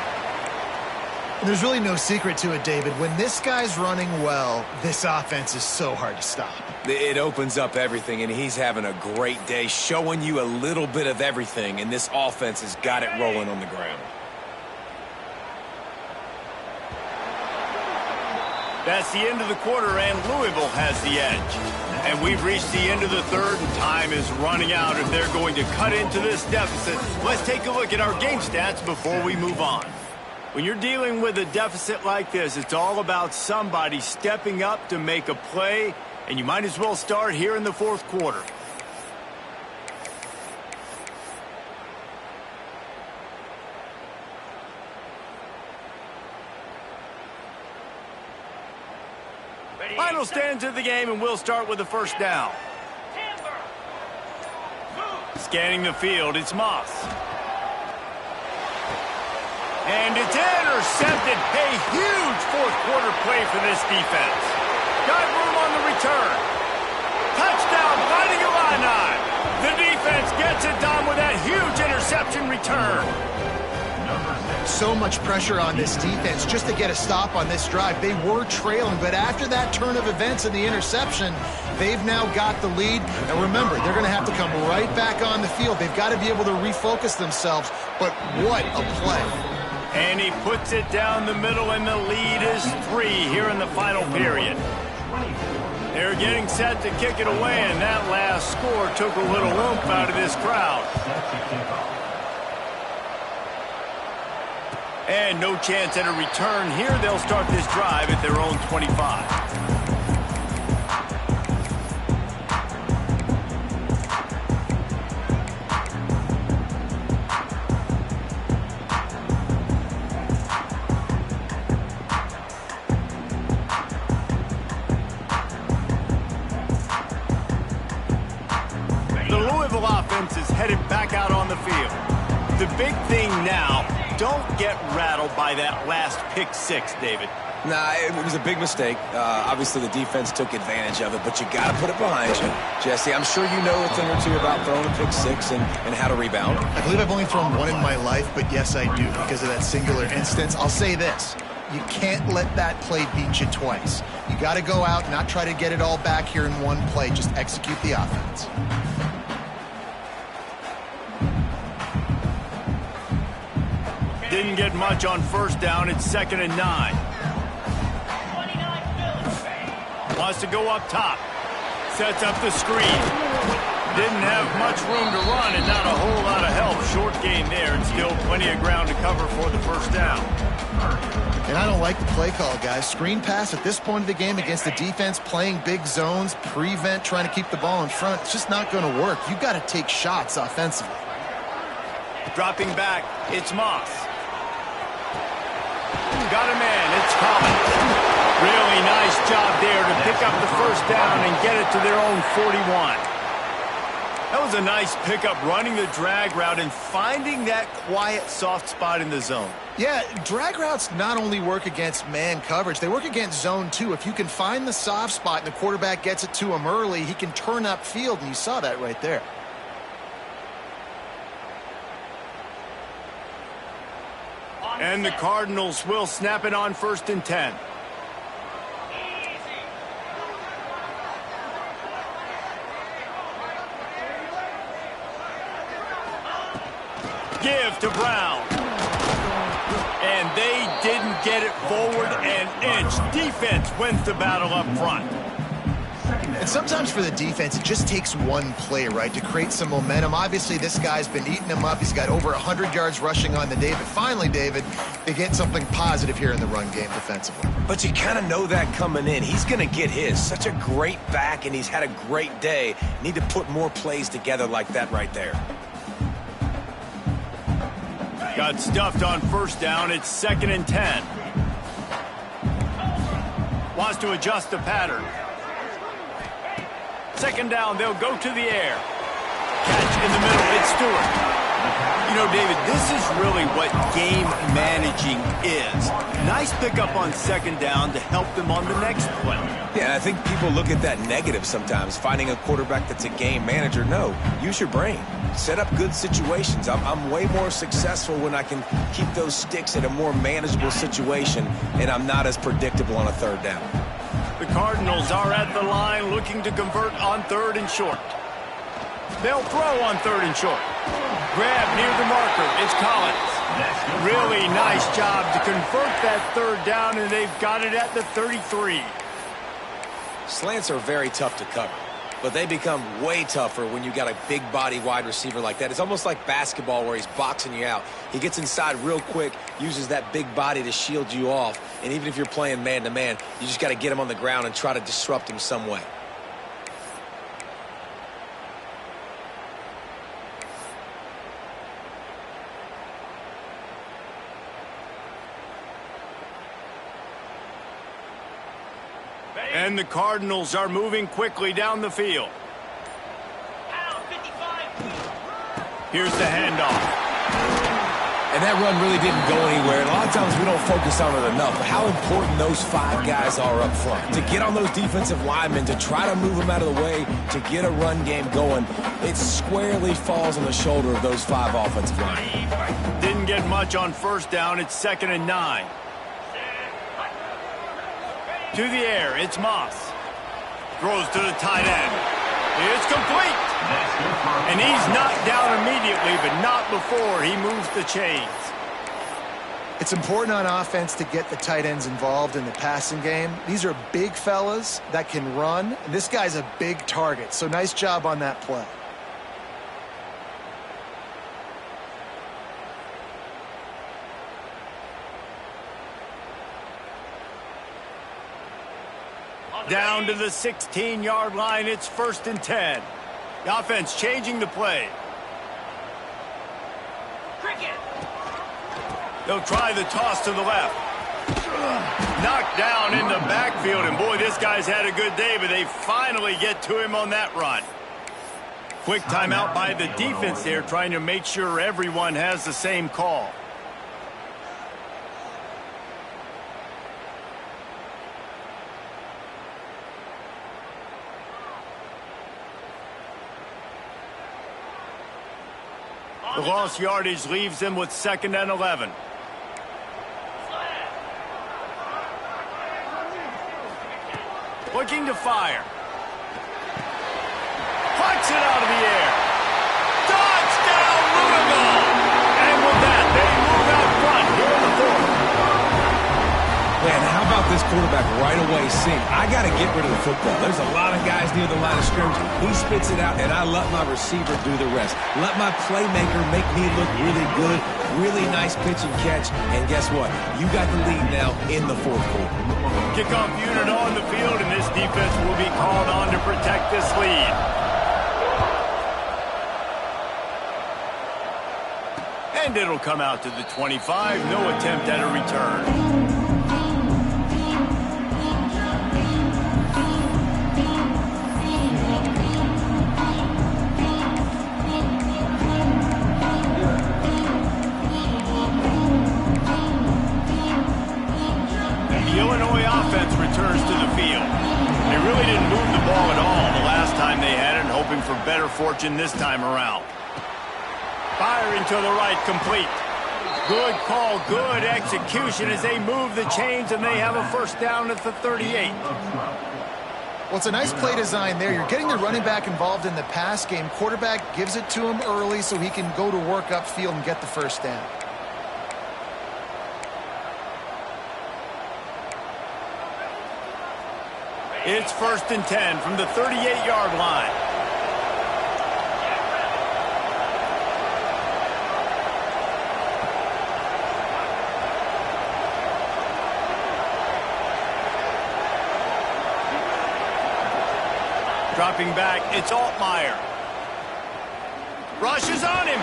S3: There's really no secret to it, David. When this guy's running well, this offense is so hard to stop.
S2: It opens up everything, and he's having a great day, showing you a little bit of everything, and this offense has got it rolling on the ground.
S1: That's the end of the quarter, and Louisville has the edge. And we've reached the end of the 3rd, and time is running out if they're going to cut into this deficit. Let's take a look at our game stats before we move on. When you're dealing with a deficit like this, it's all about somebody stepping up to make a play, and you might as well start here in the 4th quarter. Final stanza of the game, and we'll start with the 1st down. Scanning the field, it's Moss. And it's intercepted. A huge 4th quarter play for this defense. Got room on the return. Touchdown, Fighting Illini. The defense gets it done with that huge interception return.
S3: So much pressure on this defense just to get a stop on this drive. They were trailing, but after that turn of events and the interception, they've now got the lead. And remember, they're going to have to come right back on the field. They've got to be able to refocus themselves. But what a play.
S1: And he puts it down the middle, and the lead is 3 here in the final period. They're getting set to kick it away, and that last score took a little oomph out of this crowd. And no chance at a return here. They'll start this drive at their own 25. headed back out on the field. The big thing now, don't get rattled by that last pick six, David.
S2: Nah, it was a big mistake. Obviously, the defense took advantage of it, but you got to put it behind you. Jesse, I'm sure you know a thing or two about throwing a pick six and how to rebound.
S3: I believe I've only thrown one in my life, but yes, I do because of that singular instance. I'll say this. You can't let that play beat you twice. You got to go out, not try to get it all back here in one play. Just execute the offense.
S1: Didn't get much on first down. It's 2nd and 9. Wants to go up top. Sets up the screen. Didn't have much room to run and not a whole lot of help. Short gain there and still plenty of ground to cover for the first down.
S3: And I don't like the play call, guys. Screen pass at this point of the game against the defense, playing big zones, prevent, trying to keep the ball in front. It's just not going to work. You've got to take shots offensively.
S1: Dropping back, it's Moss. Got a man, it's Collins. Really nice job there to pick up the first down and get it to their own 41. That was a nice pickup, running the drag route and finding that quiet, soft spot in the zone.
S3: Yeah, drag routes not only work against man coverage, they work against zone too. If you can find the soft spot and the quarterback gets it to him early, he can turn upfield, and you saw that right there.
S1: And the Cardinals will snap it on 1st and 10. Give to Brown. And they didn't get it forward an inch. Defense wins the battle up front.
S3: And sometimes for the defense, it just takes one play, right, to create some momentum. Obviously, this guy's been eating him up. He's got over 100 yards rushing on the day. But finally, David, they get something positive here in the run game defensively.
S2: But you kind of know that coming in. He's going to get his. Such a great back, and he's had a great day. Need to put more plays together like that right there.
S1: Got stuffed on first down. It's 2nd and 10. Wants to adjust the pattern. 2nd down, they'll go to the air. Catch in the middle, it's Stewart. You know, David, this is really what game managing is. Nice pickup on 2nd down to help them on the next play.
S2: Yeah, I think people look at that negative sometimes, finding a quarterback that's a game manager. No, use your brain. Set up good situations. I'm way more successful when I can keep those sticks in a more manageable situation, and I'm not as predictable on a 3rd down.
S1: The Cardinals are at the line looking to convert on 3rd and short. They'll throw on 3rd and short. Grab near the marker. It's Collins. Really nice job to convert that 3rd down, and they've got it at the 33.
S2: Slants are very tough to cover, but they become way tougher when you got a big body wide receiver like that. It's almost like basketball where he's boxing you out. He gets inside real quick, uses that big body to shield you off, and even if you're playing man-to-man, you just got to get him on the ground and try to disrupt him some way.
S1: And the Cardinals are moving quickly down the field. Here's the handoff.
S2: And that run really didn't go anywhere. And a lot of times we don't focus on it enough. But how important those 5 guys are up front. To get on those defensive linemen, to try to move them out of the way, to get a run game going, it squarely falls on the shoulder of those 5 offensive linemen.
S1: Didn't get much on first down. It's 2nd and 9. To the air, it's Moss. Throws to the tight end. It's complete. And he's knocked down immediately, but not before he moves the chains.
S3: It's important on offense to get the tight ends involved in the passing game. These are big fellas that can run. And this guy's a big target, so nice job on that play.
S1: Down to the 16-yard line, it's 1st and 10. The offense changing the play. They'll try the toss to the left. Knocked down in the backfield, and boy, this guy's had a good day, but they finally get to him on that run. Quick timeout by the defense there, trying to make sure everyone has the same call. The lost yardage leaves them with 2nd and 11. Looking to fire. Pucks it out of the air. Touchdown, Louisville! And with that, they move out front here in the 4th.
S2: Man, how about this quarterback right away seeing, I got to get rid of the football. There's a lot of guys near the line of scrimmage. He spits it out, and I let my receiver do the rest. Let my playmaker make me look really good. Really nice pitch and catch. And guess what? You got the lead now in the 4th quarter.
S1: Kickoff unit on the field, and this defense will be called on to protect this lead. And it'll come out to the 25. No attempt at a return. The Illinois offense returns to the field. They really didn't move the ball at all the last time they had it, and hoping for better fortune this time around. Firing to the right, complete. Good call, good execution as they move the chains, and they have a 1st down at the 38.
S3: Well, it's a nice play design there. You're getting the running back involved in the pass game. Quarterback gives it to him early so he can go to work upfield and get the 1st down.
S1: It's 1st and 10 from the 38-yard line. Dropping back, it's Altmaier. Rushes on him.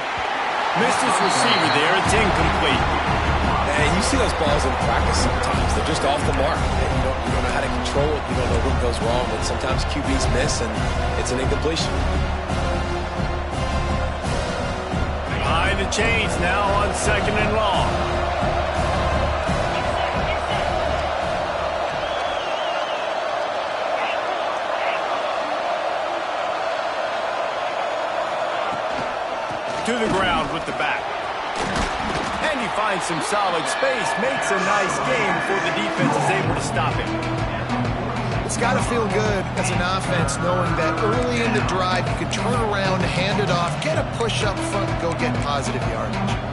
S1: Missed his receiver there. It's incomplete.
S2: And you see those balls in practice sometimes. They're just off the mark. You don't know how to control it. You don't know what goes wrong. But sometimes QBs miss, and it's an incompletion.
S1: Behind the chains now on 2nd and long. To the ground with the back. And he finds some solid space, makes a nice game before the defense is able to stop him.
S3: It's got to feel good as an offense knowing that early in the drive you can turn around, hand it off, get a push up front, and go get positive yardage.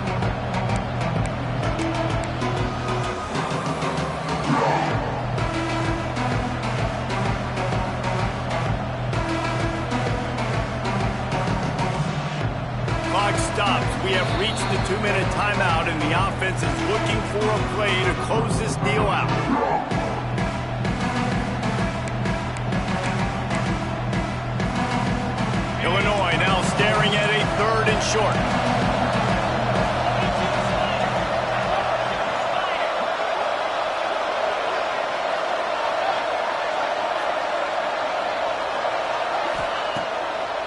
S1: Stops. We have reached the 2-minute timeout, and the offense is looking for a play to close this deal out. Illinois now staring at a 3rd and short.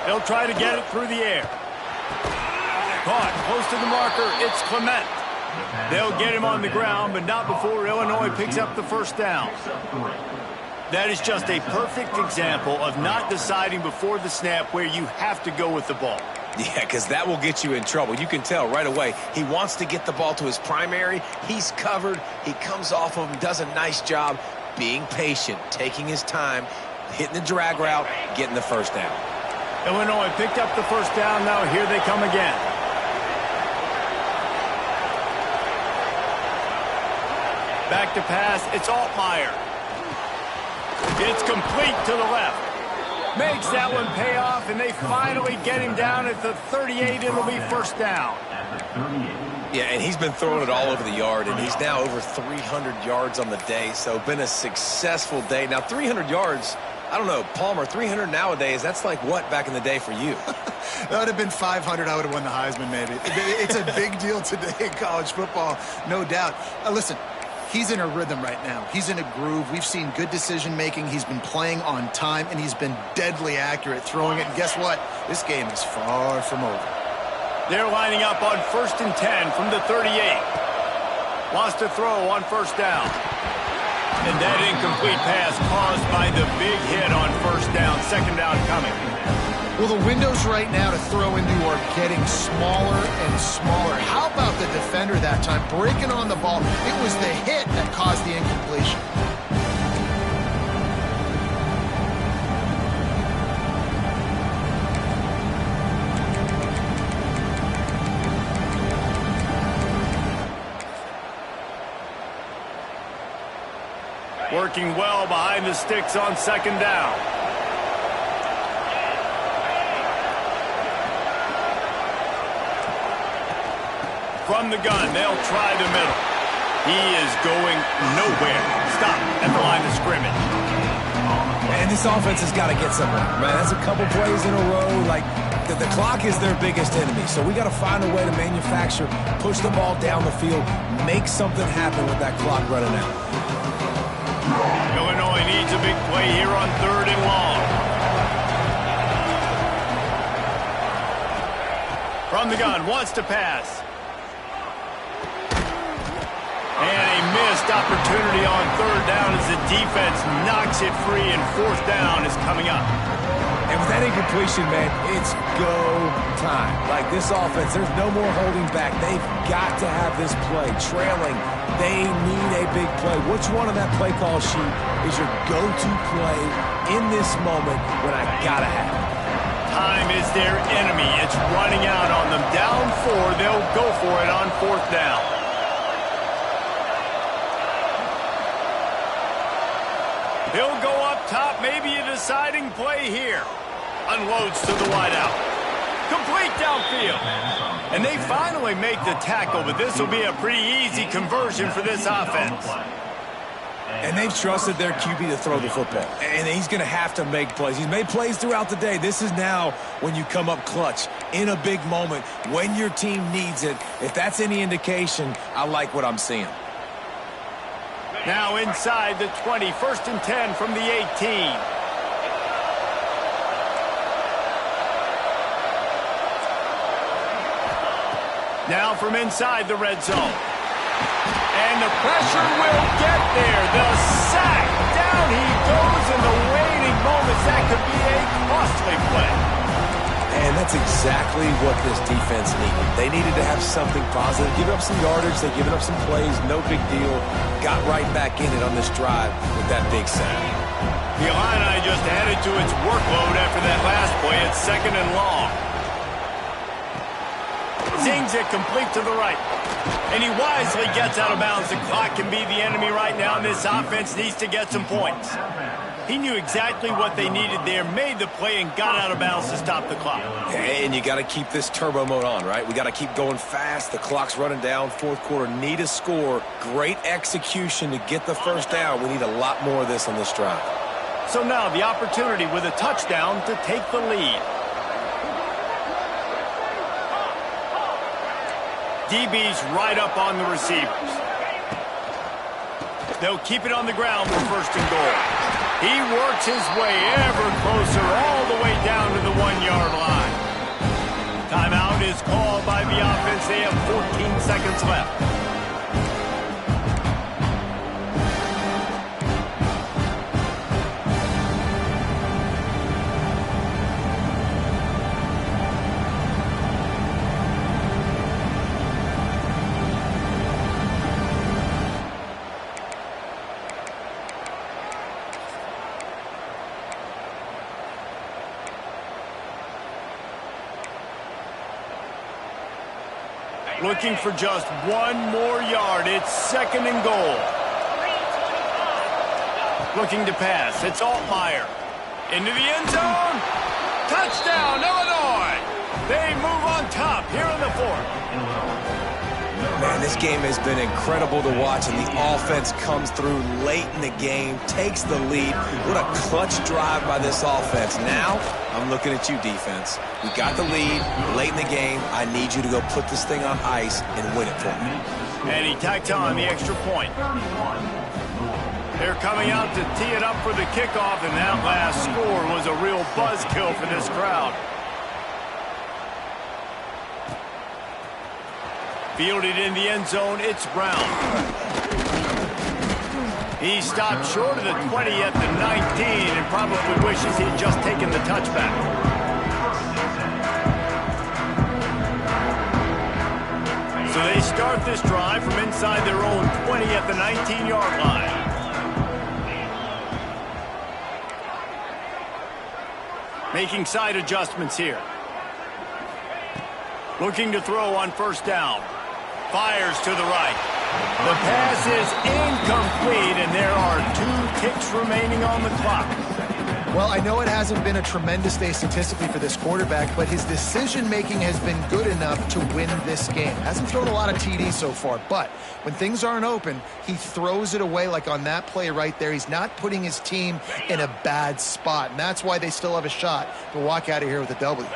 S1: They'll try to get it through the air. Caught close to the marker. It's Clement. They'll get him on the ground, but not before Illinois picks up the 1st down. That is just a perfect example of not deciding before the snap where you have to go with the ball.
S2: Yeah, because that will get you in trouble. You can tell right away he wants to get the ball to his primary. He's covered. He comes off of him, does a nice job being patient, taking his time, hitting the drag route, getting the 1st down.
S1: Illinois picked up the 1st down. Now here they come again. Back to pass, it's Altmaier. It's complete to the left. Makes that one pay off, and they finally get him down at the 38. It'll be 1st down.
S2: Yeah, and he's been throwing it all over the yard, and he's now over 300 yards on the day, so been a successful day. Now, 300 yards, I don't know, Palmer, 300 nowadays, that's like what back in the day for you?
S3: That would have been 500. I would have won the Heisman, maybe. It's a big deal today in college football, no doubt. Listen, He's in a rhythm right now. He's in a groove. We've seen good decision-making. He's been playing on time, and he's been deadly accurate throwing it. And guess what? This game is far from over.
S1: They're lining up on 1st and 10 from the 38. Wants to throw on 1st down. And that incomplete pass caused by the big hit on 1st down. 2nd down coming.
S3: Well, the windows right now to throw into are getting smaller and smaller. How about the defender that time breaking on the ball? It was the hit that caused the incompletion.
S1: Working well behind the sticks on 2nd down. From the gun, they'll try the middle. He is going nowhere. Stop at the line of scrimmage.
S2: Man, this offense has got to get somewhere. Man, that's a couple plays in a row. Like, the clock is their biggest enemy. So we got to find a way to manufacture, push the ball down the field, make something happen with that clock running out.
S1: Illinois needs a big play here on 3rd and long. From the gun, wants to pass. And a missed opportunity on 3rd down as the defense knocks it free, and 4th down is coming up.
S2: And with that incompletion, man, it's go time. Like this offense, there's no more holding back. They've got to have this play. Trailing, they need a big play. Which one on that play call sheet is your go-to play in this moment when I gotta have it?
S1: Time is their enemy. It's running out on them. Down 4, they'll go for it on 4th down. He'll go up top, maybe a deciding play here. Unloads to the wideout. Complete downfield. And they finally make the tackle, but this will be a pretty easy conversion for this offense.
S2: And they've trusted their QB to throw the football. And he's going to have to make plays. He's made plays throughout the day. This is now when you come up clutch in a big moment when your team needs it. If that's any indication, I like what I'm seeing.
S1: Now inside the 20, 1st and 10 from the 18. Now from inside the red zone. And the pressure will get there. The sack. Down he goes in the waiting moments. That could be a costly play.
S2: And that's exactly what this defense needed. They needed to have something positive. Give up some yardage. They've given up some plays. No big deal. Got right back in it on this drive with that big sack.
S1: The Illini just added to its workload after that last play. It's 2nd and long. Zings it complete to the right. And he wisely gets out of bounds. The clock can be the enemy right now, and this offense needs to get some points. He knew exactly what they needed there, made the play, and got out of bounds to stop the clock.
S2: And you got to keep this turbo mode on, right? We got to keep going fast. The clock's running down. 4th quarter, need a score. Great execution to get the 1st down. We need a lot more of this on this drive.
S1: So now the opportunity with a touchdown to take the lead. DB's right up on the receivers. They'll keep it on the ground for 1st and goal. He works his way ever closer all the way down to the 1-yard line. Timeout is called by the offense. They have 14 seconds left. Looking for just 1 more yard. It's 2nd and goal. Looking to pass. It's Altmaier. Into the end zone. Touchdown, Illinois. They move on top here in the 4th.
S2: Man, this game has been incredible to watch, and the offense comes through late in the game, takes the lead. What a clutch drive by this offense. Now, I'm looking at you, defense. We got the lead late in the game. I need you to go put this thing on ice and win it for me.
S1: And he tacked on the extra point. They're coming out to tee it up for the kickoff, and that last score was a real buzzkill for this crowd. Fielded in the end zone, it's Brown. He stopped short of the 20 at the 19 and probably wishes he'd just taken the touchback. So they start this drive from inside their own 20 at the 19-yard line. Making side adjustments here. Looking to throw on first down. Fires to the right. The pass is incomplete, and there are 2 ticks remaining on the clock.
S3: Well, I know it hasn't been a tremendous day statistically for this quarterback, but his decision-making has been good enough to win this game. Hasn't thrown a lot of TDs so far, but when things aren't open, he throws it away like on that play right there. He's not putting his team in a bad spot, and that's why they still have a shot to walk out of here with a W.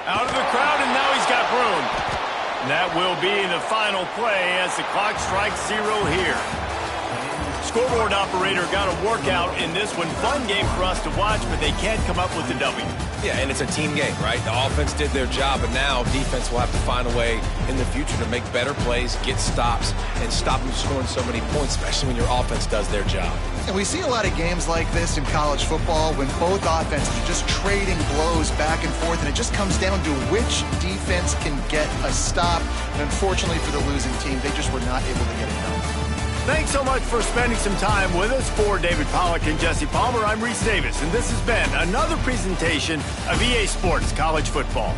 S1: Out of the crowd, and now he's got room. And that will be the final play as the clock strikes 0 here. Scoreboard operator got a workout in this one. Fun game for us to watch, but they can't come up with the W.
S2: Yeah, and it's a team game, right? The offense did their job, but now defense will have to find a way in the future to make better plays, get stops, and stop them scoring so many points, especially when your offense does their job.
S3: And we see a lot of games like this in college football when both offenses are just trading blows back and forth, and it just comes down to which defense can get a stop. And unfortunately for the losing team, they just were not able to get it done.
S1: Thanks so much for spending some time with us. For David Pollack and Jesse Palmer, I'm Reese Davis, and this has been another presentation of EA Sports College Football.